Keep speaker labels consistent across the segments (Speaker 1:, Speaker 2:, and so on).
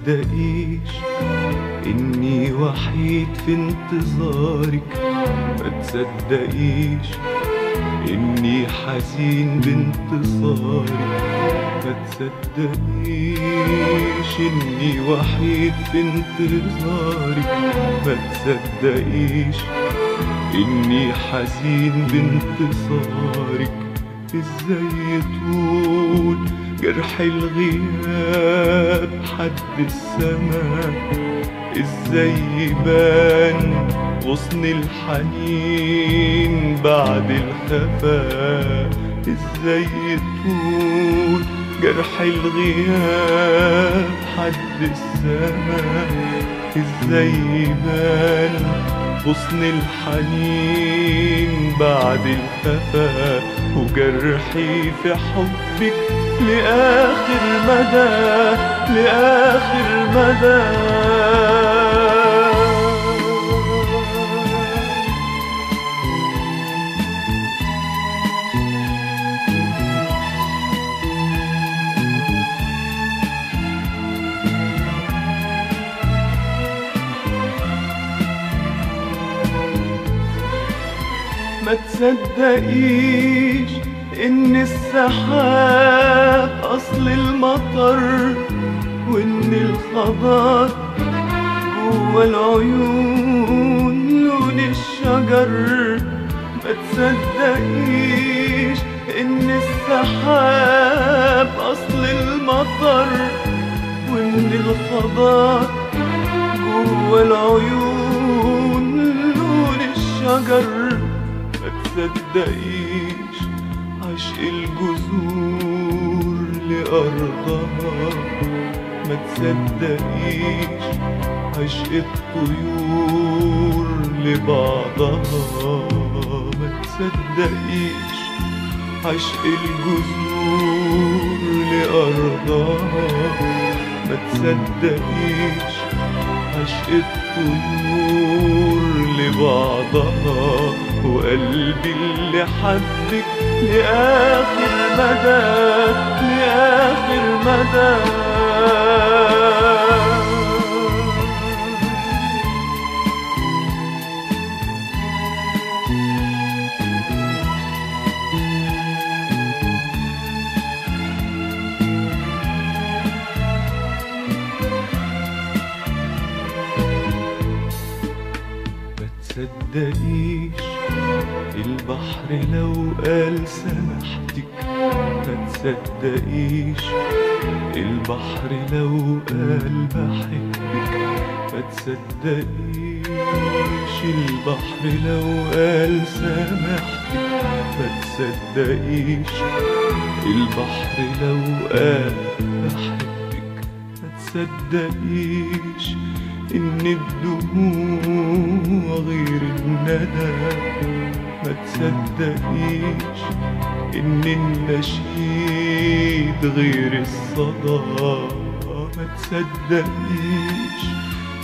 Speaker 1: تصدقيش إني وحيد في انتظارك، ما تصدقيش إني حزين بانتصارك، ما تصدقيش إني وحيد في انتظارك، ما تصدقيش إني حزين بانتصارك. إزاي طول جرح الغياب حد السماء، إزاي يبان غصن الحنين بعد الخفاء، إزاي طول جرح الغياب حد السماء، إزاي يبان غصن الحنين بعد الخفاء، وجرحي في حبك لآخر مدى، لآخر مدى. ما تصدقيش إن السحاب أصل المطر، وإن الخضار جوا العيون لون الشجر. ما تصدقيش إن السحاب أصل المطر، وإن الخضار جوا العيون لون الشجر. ما تصدقيش عشق الجذور لأرضها، ما تصدقيش عشق الطيور لبعضها، ما تصدقيش عشق الجذور لأرضها، ما تصدقيش عشق الطيور لبعضها، وقلبي اللي حبك لآخر مدى، لآخر مدى. تصدقيش البحر لو قال سامحتك، ما تصدقيش البحر لو قال بحبك، ما تصدقيش البحر لو قال سامحتك، ما تصدقيش البحر لو قال بحبك، ما تصدقيش إن الدموع غير الندى، ما تصدقيش إن النشيد غير الصدى، ما تصدقيش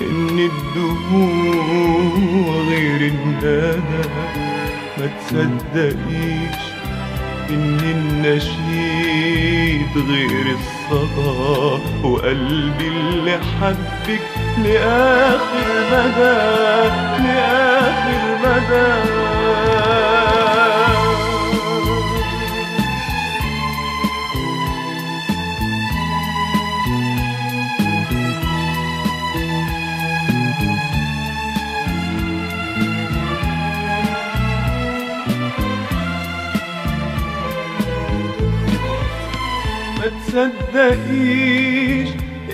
Speaker 1: إن الدموع غير الندى، ما تصدقيش إن النشيد غير الصدى، وقلبي اللي حبك لآخر مدى، لآخر مدى. ما تصدقيش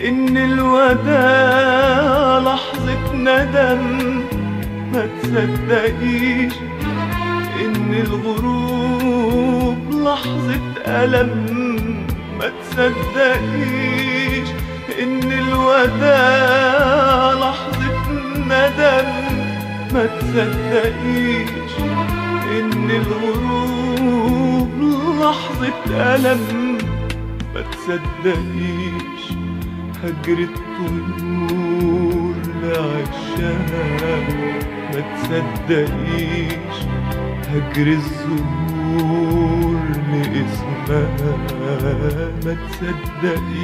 Speaker 1: إن الوداع لحظة ندم، ما تصدقيش إن الغروب لحظة ألم، ما تصدقيش إن الوداع لحظة ندم، ما تصدقيش إن الغروب لحظة ألم، ما تصدقيش هجر الطيور لعشها، ما تصدقيش هجر الزهور لاسمها، ما تصدقيش